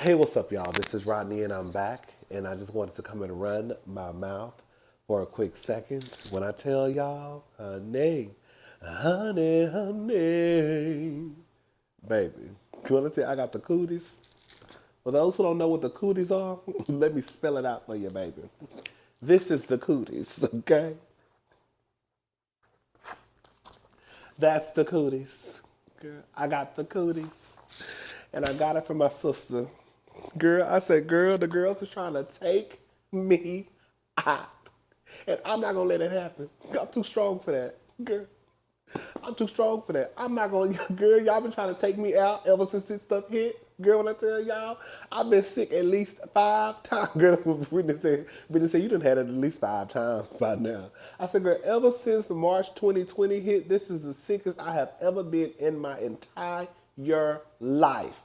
Hey, what's up, y'all? This is Rodney, and I'm back. And I just wanted to come and run my mouth for a quick second. When I tell y'all, honey, honey, baby, you want to tell I got the cooties? For those who don't know what the cooties are, let me spell it out for you, baby. This is the cooties, okay? That's the cooties. Girl, I got the cooties. And I got it from my sister. Girl, I said, girl, the girls are trying to take me out. And I'm not gonna let it happen. I'm too strong for that. Girl, I'm too strong for that. I'm not gonna, girl, y'all been trying to take me out ever since this stuff hit. Girl, when I tell y'all, I've been sick at least 5 times. Girl, Brittany said, you done had it at least 5 times by now. I said, girl, ever since the March 2020 hit, this is the sickest I have ever been in my entire life.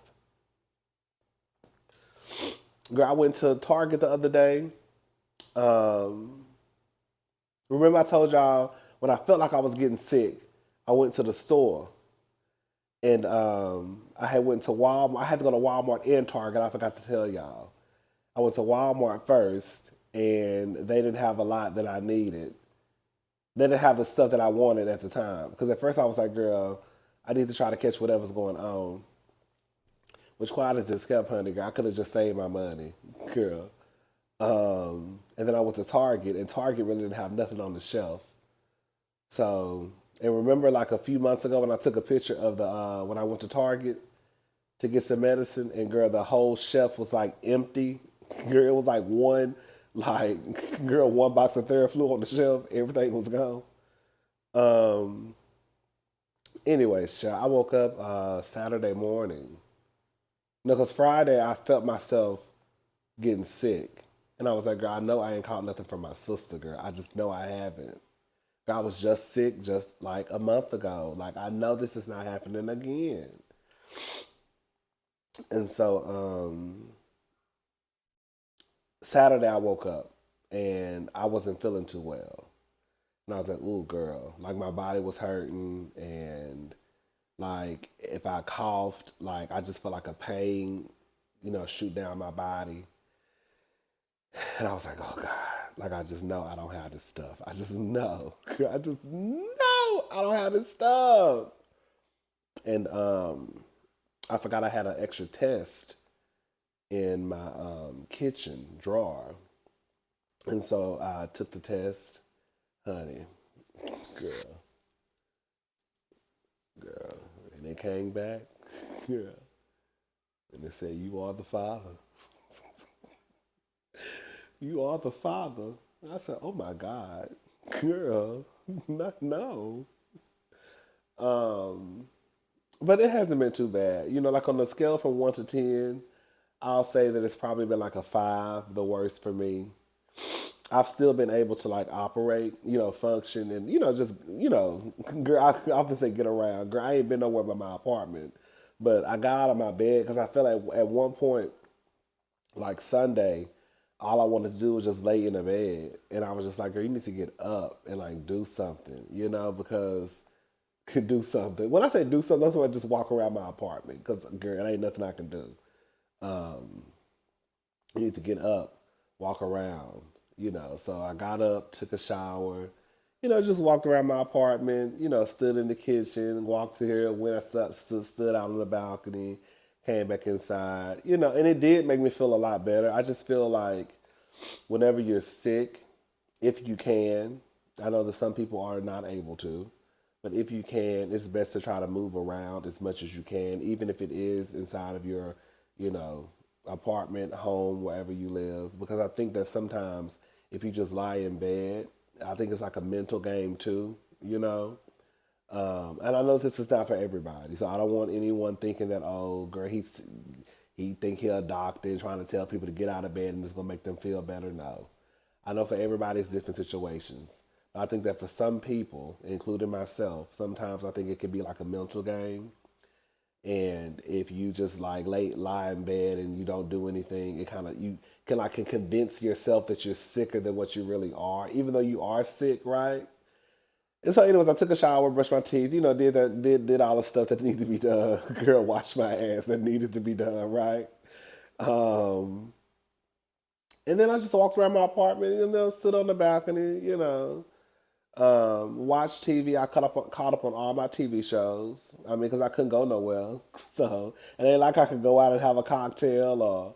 Girl, I went to Target the other day. Um, Remember I told y'all when I felt like I was getting sick, I went to the store and I had went to Walmart. I had to go to Walmart and Target. I forgot to tell y'all. I went to Walmart first, and they didn't have a lot that I needed. They didn't have the stuff that I wanted at the time. Because at first I was like, girl, I need to try to catch whatever's going on. Which quite as just kept, honey, girl. I could have just saved my money, girl. And then I went to Target, and Target really didn't have nothing on the shelf. So, and remember, like a few months ago, when I took a picture of the when I went to Target to get some medicine, and girl, the whole shelf was like empty. Girl, it was like girl, one box of Theraflu on the shelf. Everything was gone. Um. Anyways, I woke up Saturday morning. No, because Friday I felt myself getting sick. And I was like, girl, I know I ain't caught nothing from my sister, girl. I just know I haven't. I was just sick just like a month ago. Like, I know this is not happening again. And so Saturday I woke up and I wasn't feeling too well. And I was like, ooh, girl. Like, my body was hurting. And like, if I coughed, like, I just felt like a pain, shoot down my body. And I was like, oh God, like I just know I don't have this stuff. I just know. I just know I don't have this stuff. And I forgot I had an extra test in my kitchen drawer. And so I took the test, honey, girl, girl. And it came back, girl. And they said, you are the father. You are the father. I said, oh my God, girl, not no. Um, but it hasn't been too bad. Like on the scale from 1 to 10, I'll say that it's probably been like a 5, the worst for me. I've still been able to like operate, function, and just girl, I often say get around. Girl, I ain't been nowhere but my apartment, but I got out of my bed because I felt like at one point, like Sunday, all I wanted to do was just lay in the bed, and I was just like, girl, you need to get up and like do something, because could do something. When I say do something, that's when I just walk around my apartment because girl, it ain't nothing I can do. Um, you need to get up, walk around, So I got up, took a shower, just walked around my apartment, stood in the kitchen, walked to here, went I stood out on the balcony, came back inside, and it did make me feel a lot better. I just feel like whenever you're sick, if you can, I know that some people are not able to, but if you can, it's best to try to move around as much as you can, even if it is inside of your, you know, apartment, home, wherever you live. Because I think that sometimes if you just lie in bed, I think it's like a mental game too, you know. And I know this is not for everybody, so I don't want anyone thinking that, oh, girl, he think he a doctor and trying to tell people to get out of bed and it's gonna make them feel better. No, I know for everybody it's different situations. I think that for some people, including myself, sometimes I think it can be like a mental game. And if you just like lie in bed and you don't do anything, it kind of you can convince yourself that you're sicker than what you really are, even though you are sick, right? And so, anyways, I took a shower, brushed my teeth, did did all the stuff that needed to be done. Girl, washed my ass that needed to be done, right? Um, and then I just walked around my apartment and then sit on the balcony, watch TV. I caught up on all my TV shows. I mean, because I couldn't go nowhere. So, and it ain't like I could go out and have a cocktail or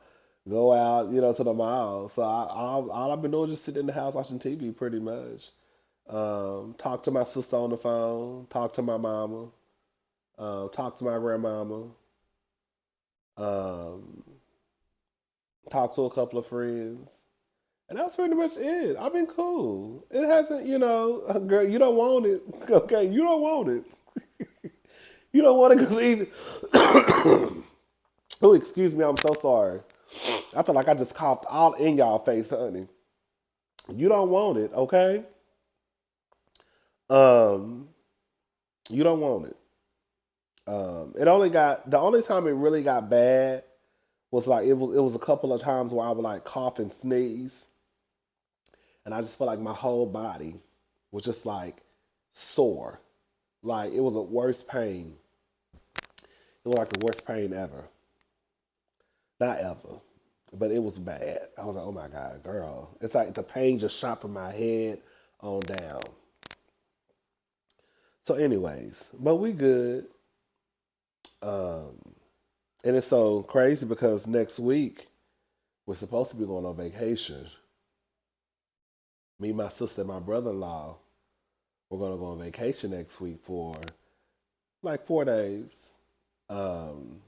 go out, to the mall. So all I've been doing is just sitting in the house watching TV pretty much. Talk to my sister on the phone, talk to my mama, talk to my grandmama, um, talk to a couple of friends. And that's pretty much it. I've been cool. It hasn't, girl, you don't want it. Okay, you don't want it. You don't want it because even. Oh, excuse me, I'm so sorry. I feel like I just coughed all in y'all face, honey. You don't want it, okay? Um, you don't want it. It only got the only time it really got bad was like it was a couple of times where I would like cough and sneeze, and I just felt like my whole body was just like sore. Like it was the worst pain. It was like the worst pain ever. Not ever. But it was bad. I was like, oh my God, girl. It's like the pain just shot from my head on down. So, anyways, but we good. Um, and it's so crazy because next week we're supposed to be going on vacation. Me, my sister, and my brother in law, we're going to go on vacation next week for like 4 days. Um,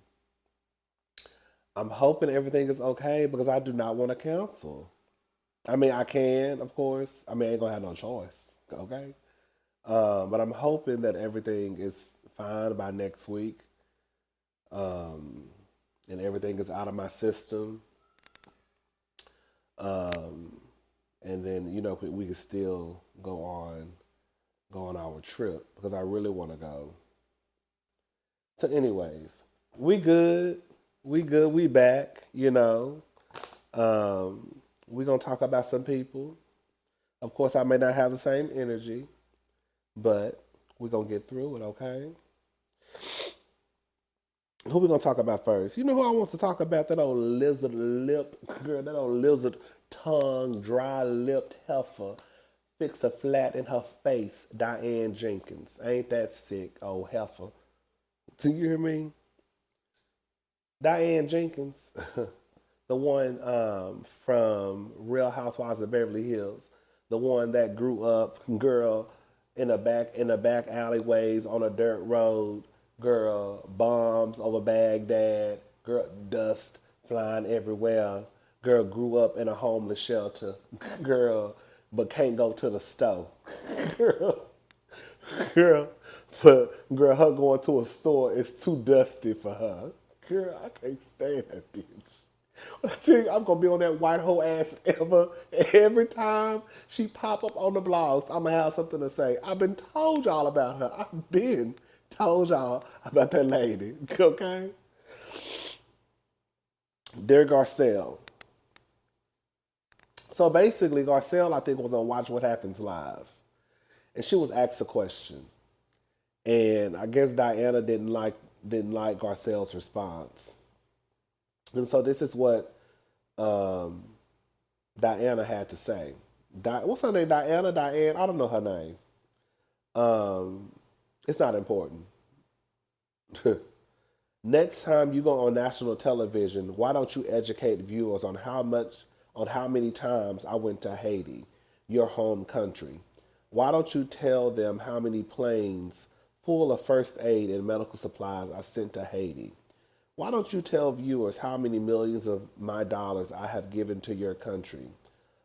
I'm hoping everything is okay because I do not want to cancel. I mean, I can, of course. I mean, I ain't gonna have no choice. Okay. But I'm hoping that everything is fine by next week, um, and everything is out of my system. Um, and then we can still go on our trip because I really want to go. So, anyways, we good. We good. We back. We gonna talk about some people. Of course, I may not have the same energy, but we're gonna get through it, okay? Who we gonna talk about first? You know who I want to talk about? That old lizard lip girl, that old lizard tongue, dry lipped heifer. Fix a flat in her face, Diane Jenkins. Ain't that sick, old heifer? Do you hear me? Diane Jenkins, the one from Real Housewives of Beverly Hills, the one that grew up, girl, in the back alleyways on a dirt road, girl, bombs over Baghdad, girl, dust flying everywhere, girl, grew up in a homeless shelter, girl, but can't go to the store, girl, girl, but girl, her going to a store is too dusty for her. Girl, I can't stand that bitch. When I tell you, I'm gonna be on that white hoe ass ever. Every time she pop up on the blogs, I'm gonna have something to say. I've been told y'all about her. I've been told y'all about that lady. Okay, dear Garcelle. So basically, Garcelle, I think, was on Watch What Happens Live, and she was asked a question, and I guess Diana didn't like Garcelle's response, and so this is what um, Diana had to say. What's her name? Diana, Diane. I don't know her name. Um, it's not important. Next time you go on national television, why don't you educate viewers on how many times I went to Haiti, your home country? Why don't you tell them how many planes full of first aid and medical supplies I sent to Haiti? Why don't you tell viewers how many millions of my dollars I have given to your country?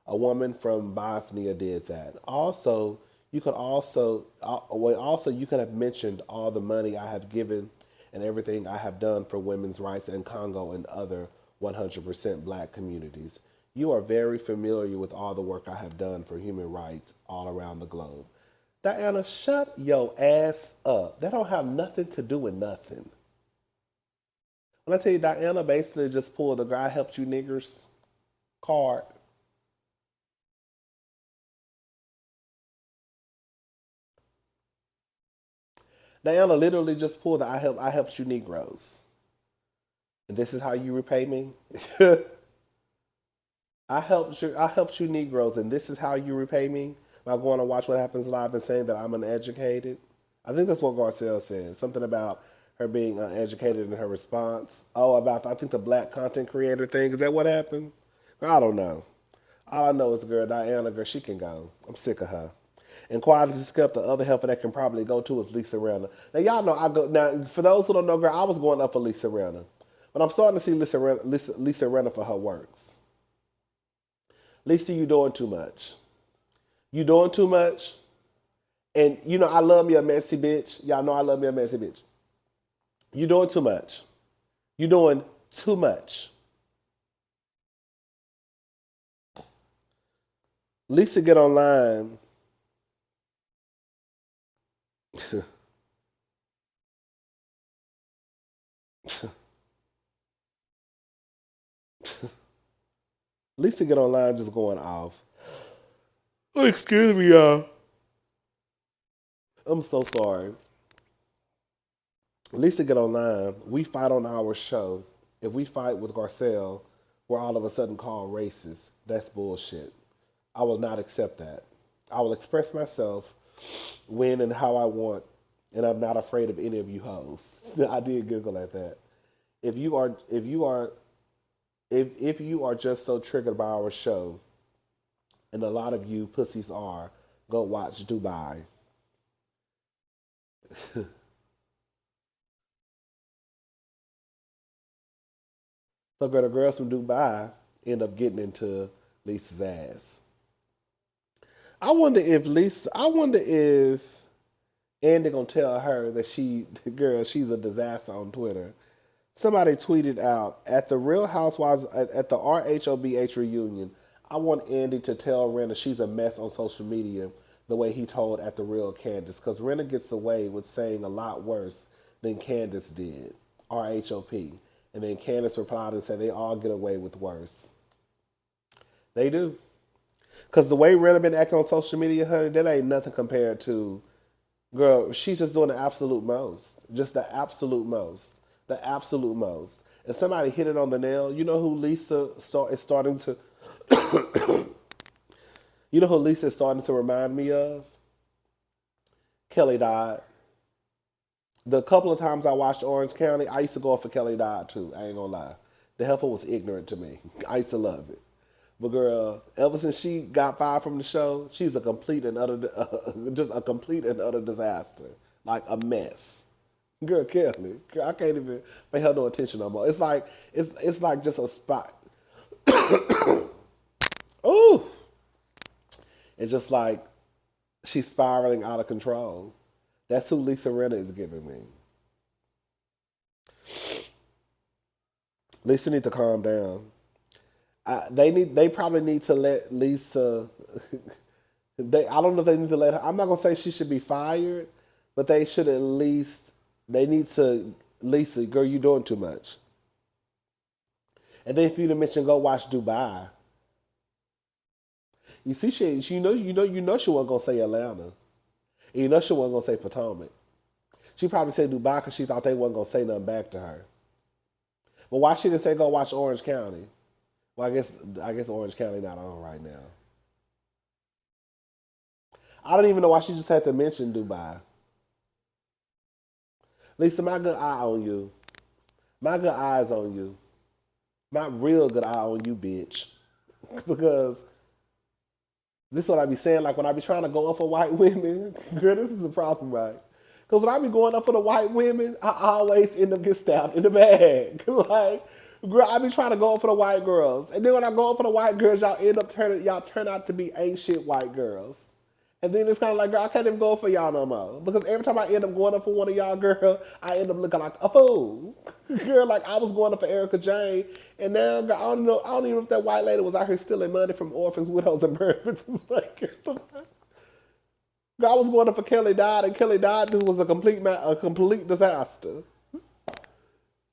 A woman from Bosnia did that. Also you could have mentioned all the money I have given and everything I have done for women's rights in Congo and other 100% black communities. You are very familiar with all the work I have done for human rights all around the globe. Diana, shut your ass up. That don't have nothing to do with nothing. When I tell you Diana basically just pulled the guy helped you niggers card. Diana literally just pulled the I helped you Negroes. And this is how you repay me. I helped you Negroes, and this is how you repay me by going to Watch What Happens Live and saying that I'm uneducated. I think that's what Garcelle said. Something about her being uneducated in her response. Oh, about I think the black content creator thing. Is that what happened? I don't know. All I know is girl Diana, girl, she can go. I'm sick of her. And Quality Skip, the other helper that can probably go to is Lisa Rinna. Now y'all know I go now. For those who don't know, girl, I was going up for Lisa Rinna, but I'm starting to see Lisa Rinna for her works. Lisa, you doing too much. You doing too much. And you know I love me a messy bitch. Y'all know I love me a messy bitch. You doing too much. You doing too much. Lisa get online. Lisa get online just going off. Oh, excuse me, y'all. I'm so sorry. Lisa get online. We fight on our show. If we fight with Garcelle, we're all of a sudden called racist. That's bullshit. I will not accept that. I will express myself when and how I want, and I'm not afraid of any of you hoes. I did giggle at that. If you are, if you are, if you are just so triggered by our show, and a lot of you pussies are, go watch Dubai. So girl, the girls from Dubai end up getting into Lisa's ass. I wonder if Andy gonna tell her that girl, she's a disaster on Twitter. Somebody tweeted out at the Real Housewives at the RHOBH reunion. I want Andy to tell Rinna she's a mess on social media the way he told at the Real Candace, because Rinna gets away with saying a lot worse than Candace did. RHOP. And then Candace replied and said they all get away with worse. They do. Because the way Rinna been acting on social media, honey, that ain't nothing compared to, girl, she's just doing the absolute most. Just the absolute most. The absolute most. And somebody hit it on the nail. You know who is starting to, you know who Lisa is starting to remind me of? Kelly Dodd. The couple of times I watched Orange County, I used to go up for Kelly Dodd too. I ain't gonna lie. The heifer was ignorant to me. I used to love it. But girl, ever since she got fired from the show, she's a complete and utter, just a complete and utter disaster, like a mess. Girl, Kelly, girl, I can't even pay her no attention no more. It's like just a spot. Ooh, it's just like she's spiraling out of control. That's who Lisa Rinna is giving me. Lisa need to calm down. They probably need to let Lisa. I don't know if they need to let her. I'm not gonna say she should be fired, but they should at least. They need to. Lisa, girl, you doing too much. And then for you to mention, go watch Dubai. You see, you know, she wasn't gonna say Atlanta. And you know, she wasn't gonna say Potomac. She probably said Dubai because she thought they wasn't gonna say nothing back to her. But why she didn't say go watch Orange County? Well, I guess Orange County not on right now. I don't even know why she just had to mention Dubai. Lisa, my good eye on you. My good eyes on you. My real good eye on you, bitch. Because this is what I be saying. Like when I be trying to go up for white women, girl, this is a problem, right? Because when I be going up for the white women, I always end up getting stabbed in the back. Like, girl, I be trying to go up for the white girls, and then when I go up for the white girls, y'all turn out to be ain't shit white girls. And then it's kind of like, girl, I can't even go for y'all no more. Because every time I end up going up for one of y'all, girl, I end up looking like a fool. Girl, like I was going up for Erica Jane. And now, girl, I don't even know if that white lady was out here stealing money from orphans, widows, and births. Like, girl, I was going up for Kelly Dodd, and Kelly Dodd just was a complete disaster.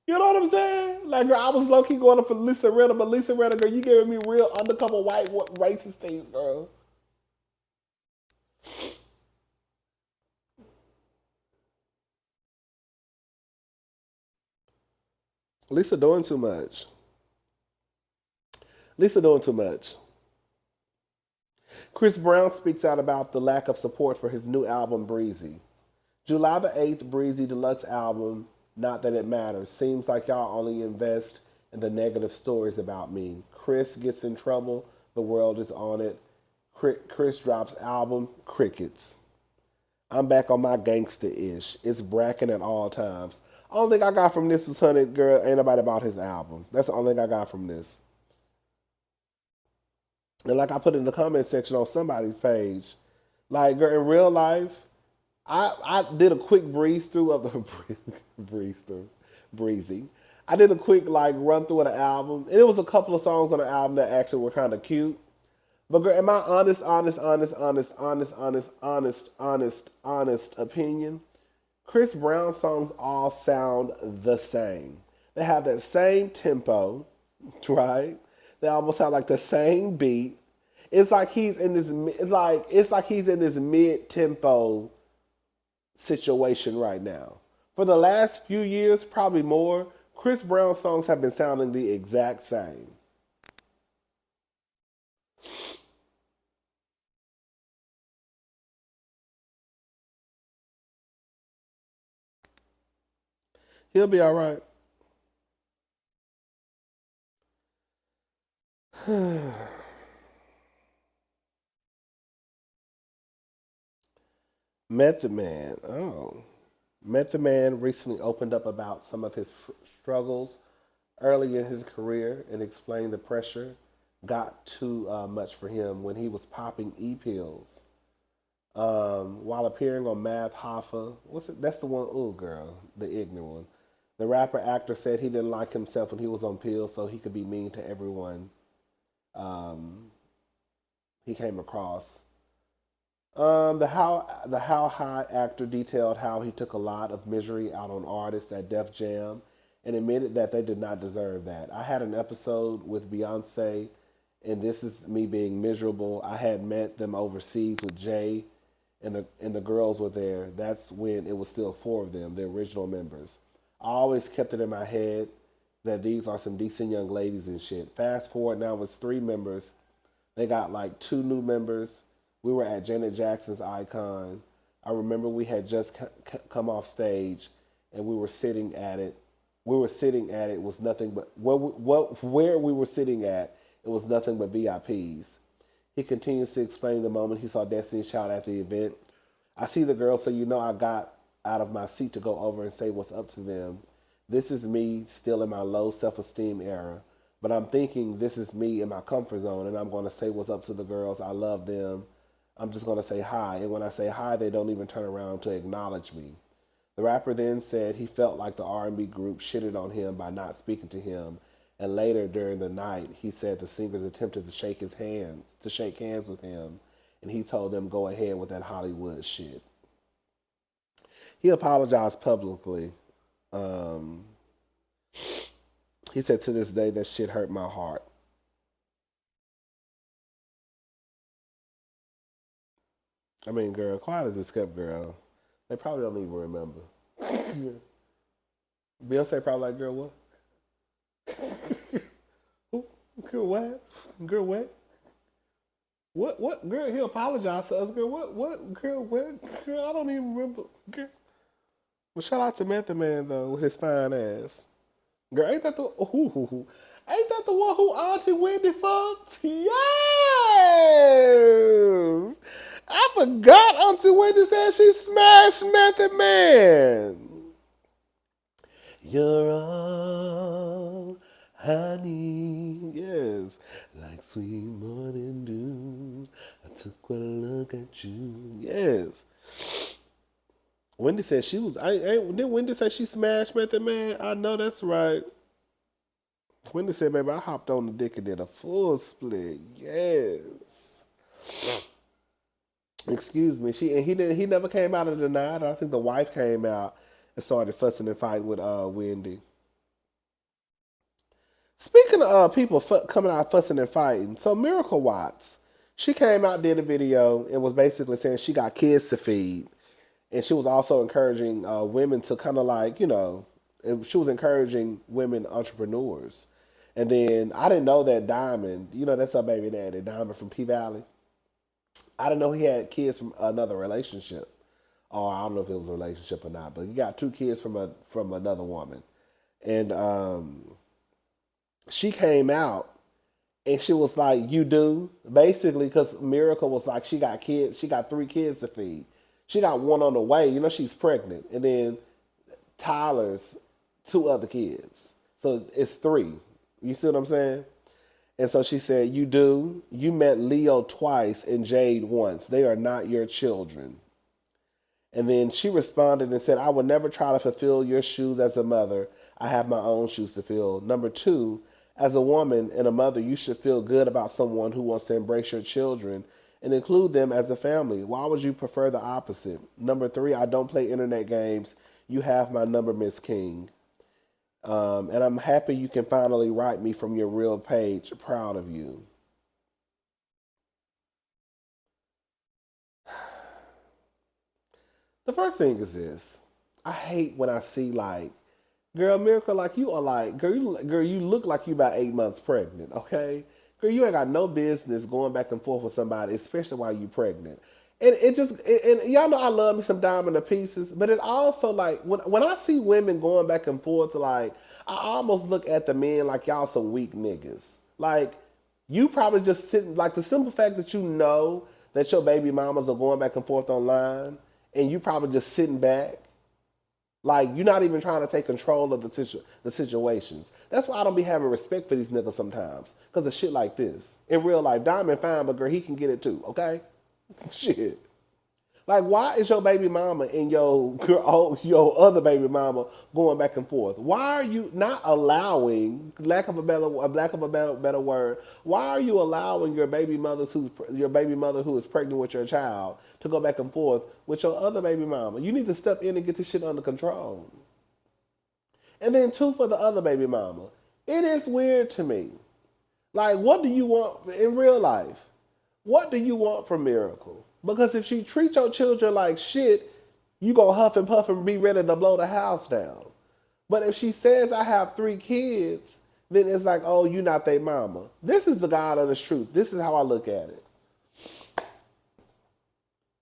You know what I'm saying? Like, girl, I was low key going up for Lisa Rinna, but Lisa Rinna, girl, you giving me real undercover white racist things, girl. Lisa doing too much. Lisa doing too much. Chris Brown speaks out about the lack of support for his new album, Breezy. July the 8th, Breezy Deluxe album, Not That It Matters. Seems like y'all only invest in the negative stories about me. Chris gets in trouble, the world is on it. Chris drops album, crickets. I'm back on my gangsta ish. It's bracking at all times. Only thing I got from this was Honey Girl, ain't nobody bought his album. That's the only thing I got from this. And like I put in the comment section on somebody's page, like girl, in real life, I did a quick breeze through of the breeze through breezy. I did a quick like run through of the album, and it was a couple of songs on the album that actually were kind of cute. But girl, in my honest opinion, Chris Brown songs all sound the same. They have that same tempo, right? They almost have like the same beat. It's like he's in this. It's like he's in this mid tempo situation right now. For the last few years, probably more, Chris Brown songs have been sounding the exact same. He'll be all right. Method Man. Oh. Method Man recently opened up about some of his struggles early in his career and explained the pressure got too much for him when he was popping e-pills. While appearing on Math Hoffa, what's it? That's the one, oh girl, the ignorant one. The rapper actor said he didn't like himself when he was on pills so he could be mean to everyone um, he came across. The How High actor detailed how he took a lot of misery out on artists at Def Jam and admitted that they did not deserve that. I had an episode with Beyonce, and this is me being miserable. I had met them overseas with Jay, and the girls were there. That's when it was still four of them, the original members. I always kept it in my head that these are some decent young ladies and shit. Fast forward now, it's three members. They got like two new members. We were at Janet Jackson's Icon. I remember we had just come off stage, and we were sitting at it. We were sitting at it was nothing but where we were sitting at. It was nothing but VIPs. He continues to explain the moment he saw Destiny's Child at the event. I see the girl, so you know I got out of my seat to go over and say what's up to them. This is me still in my low self-esteem era, but I'm thinking this is me in my comfort zone, and I'm going to say what's up to the girls. I love them. I'm just going to say hi. And when I say hi, they don't even turn around to acknowledge me. The rapper then said he felt like the R&B group shitted on him by not speaking to him. And later during the night, he said the singers attempted to shake hands with him, and he told them go ahead with that Hollywood shit. He apologized publicly. Um, he said to this day that shit hurt my heart. I mean, girl, quiet as it's kept, girl. They probably don't even remember. Beyonce probably like, girl, what? Who? Girl, what? Girl, what? What? Girl, he apologized to us. Girl, what? What? Girl, what? Girl, I don't even remember. Girl. Well, shout out to Method Man, though, with his fine ass. Girl, ain't that the one who Auntie Wendy fucked? Yes! I forgot Auntie Wendy said she smashed Method Man. You're all honey, yes, like sweet morning dew. I took one look at you, yes. Wendy said she was. Didn't Wendy say she smashed Method Man? I know that's right. Wendy said, "Baby, I hopped on the dick and did a full split." Yes. Excuse me. She and he didn't. He never came out and denied it. I think the wife came out and started fussing and fighting with Wendy. Speaking of people coming out fussing and fighting, so Miracle Watts, she came out, did a video, and was basically saying she got kids to feed, and she was also encouraging women to kind of like She was encouraging women entrepreneurs. And then I didn't know that Diamond, that's her baby daddy, Diamond from P Valley. I didn't know he had kids from another relationship, or I don't know if it was a relationship or not. But he got two kids from another woman, and she came out and she was like, "You do?" Basically, because Miracle was like, she got kids, she got three kids to feed. She got one on the way. She's pregnant, and then Tyler's two other kids, so it's three. You see what I'm saying? And so she said, "You do? You met Leo twice and Jade once. They are not your children." And then she responded and said, "I would never try to fulfill your shoes as a mother. I have my own shoes to fill. Number two, as a woman and a mother, you should feel good about someone who wants to embrace your children and include them as a family. Why would you prefer the opposite? Number three, I don't play internet games. You have my number, Miss King. And I'm happy you can finally write me from your real page. Proud of you." The first thing is this. I hate when I see like, girl, Miracle, like you are like, girl, you look like you about 8 months pregnant, okay? Girl, you ain't got no business going back and forth with somebody, especially while you pregnant. And and y'all know I love me some diamond to pieces, but it also like when I see women going back and forth, like I almost look at the men like y'all some weak niggas. Like you probably just sitting like the simple fact that you know that your baby mamas are going back and forth online, and you probably just sitting back. Like you're not even trying to take control of the situations. That's why I don't be having respect for these niggas sometimes, cause of shit like this. In real life, Diamond fine, but girl, he can get it too. Okay, shit. Like, why is your baby mama and your other baby mama going back and forth? Why are you not allowing, lack of a better word? Why are you allowing your baby mother who is pregnant with your child to go back and forth with your other baby mama? You need to step in and get this shit under control. And then two, for the other baby mama, it is weird to me. Like, what do you want in real life? What do you want from Miracle? Because if she treats your children like shit, you gonna huff and puff and be ready to blow the house down. But if she says I have three kids, then it's like, oh, you not their mama. This is the God honest truth. This is how I look at it.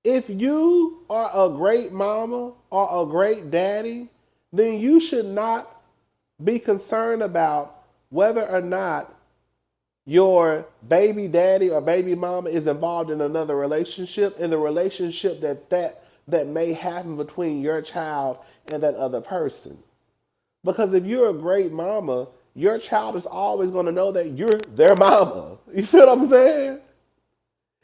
If you are a great mama or a great daddy, then you should not be concerned about whether or not your baby daddy or baby mama is involved in another relationship, in the relationship that may happen between your child and that other person. Because if you're a great mama, your child is always going to know that you're their mama. You see what I'm saying?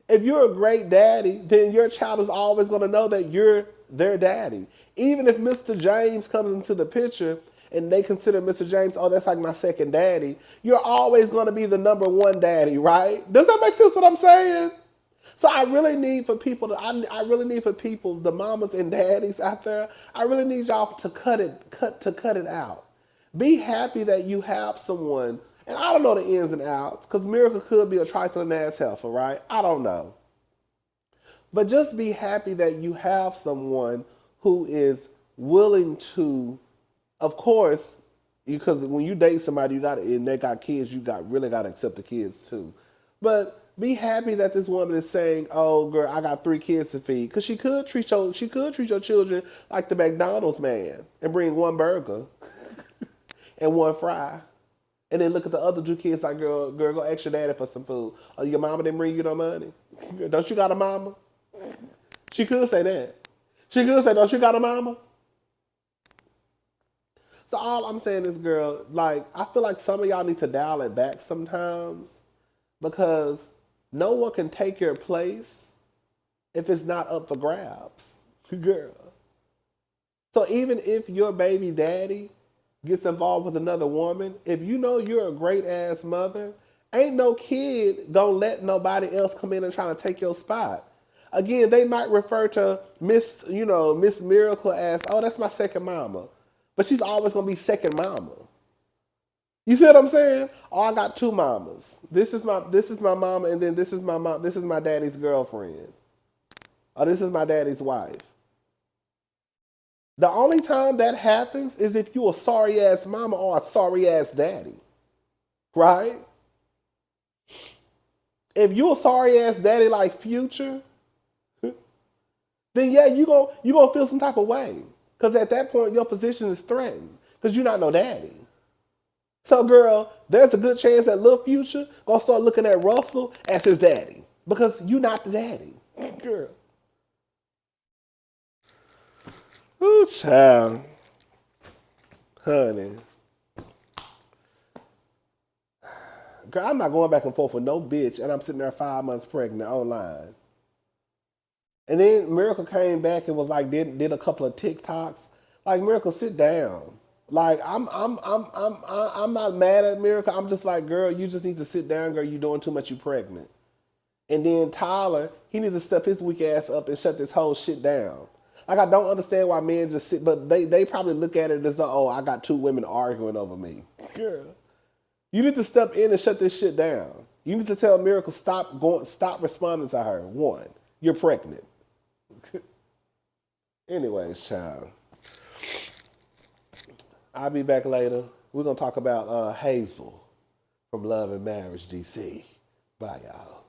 If you're a great daddy, then your child is always going to know that you're their daddy. Even if Mr. James comes into the picture and they consider Mr. James, oh, that's like my second daddy, you're always going to be the number one daddy, right? Does that make sense what I'm saying? So I really need for people I really need for people, the mamas and daddies out there, I really need y'all to cut it out. Be happy that you have someone, and I don't know the ins and outs, because Miracle could be a trifling ass heifer, right? I don't know. But just be happy that you have someone who is willing to, of course, because when you date somebody, you got and they got kids, really got to accept the kids too. But be happy that this woman is saying, "Oh, girl, I got three kids to feed," because she could treat your children like the McDonald's man and bring one burger and one fry, and then look at the other two kids like, "Girl, go ask your daddy for some food. Oh, your mama didn't bring you no money. Don't you got a mama?" She could say that. She could say, "Don't you got a mama?" So all I'm saying is, girl, like I feel like some of y'all need to dial it back sometimes, because no one can take your place if it's not up for grabs, girl. So even if your baby daddy gets involved with another woman, if you know you're a great ass mother, ain't no kid gonna let nobody else come in and try to take your spot. Again, they might refer to Miss Miracle as, oh, that's my second mama. But she's always gonna be second mama. You see what I'm saying? Oh, I got two mamas. This is my mama, and then this is my mom. This is my daddy's girlfriend. Or this is my daddy's wife. The only time that happens is if you a sorry ass mama or a sorry ass daddy, right? If you a sorry ass daddy like Future, then yeah, you gonna feel some type of way. Cause at that point your position is threatened. Cause you're not no daddy. So girl, there's a good chance that Lil Future gonna start looking at Russell as his daddy. Because you not the daddy. Girl. Ooh, child. Honey. Girl, I'm not going back and forth with no bitch and I'm sitting there 5 months pregnant online. And then Miracle came back and was like did a couple of TikToks. Like Miracle, sit down. Like I'm not mad at Miracle. I'm just like, girl, you just need to sit down, girl. You doing too much. You pregnant. And then Tyler, he needs to step his weak ass up and shut this whole shit down. Like I don't understand why men just sit, but they probably look at it as oh, I got two women arguing over me. Girl, you need to step in and shut this shit down. You need to tell Miracle stop responding to her. One, you're pregnant. Anyways, child. I'll be back later. We're gonna talk about Hazel from Love and Marriage DC. Bye, y'all.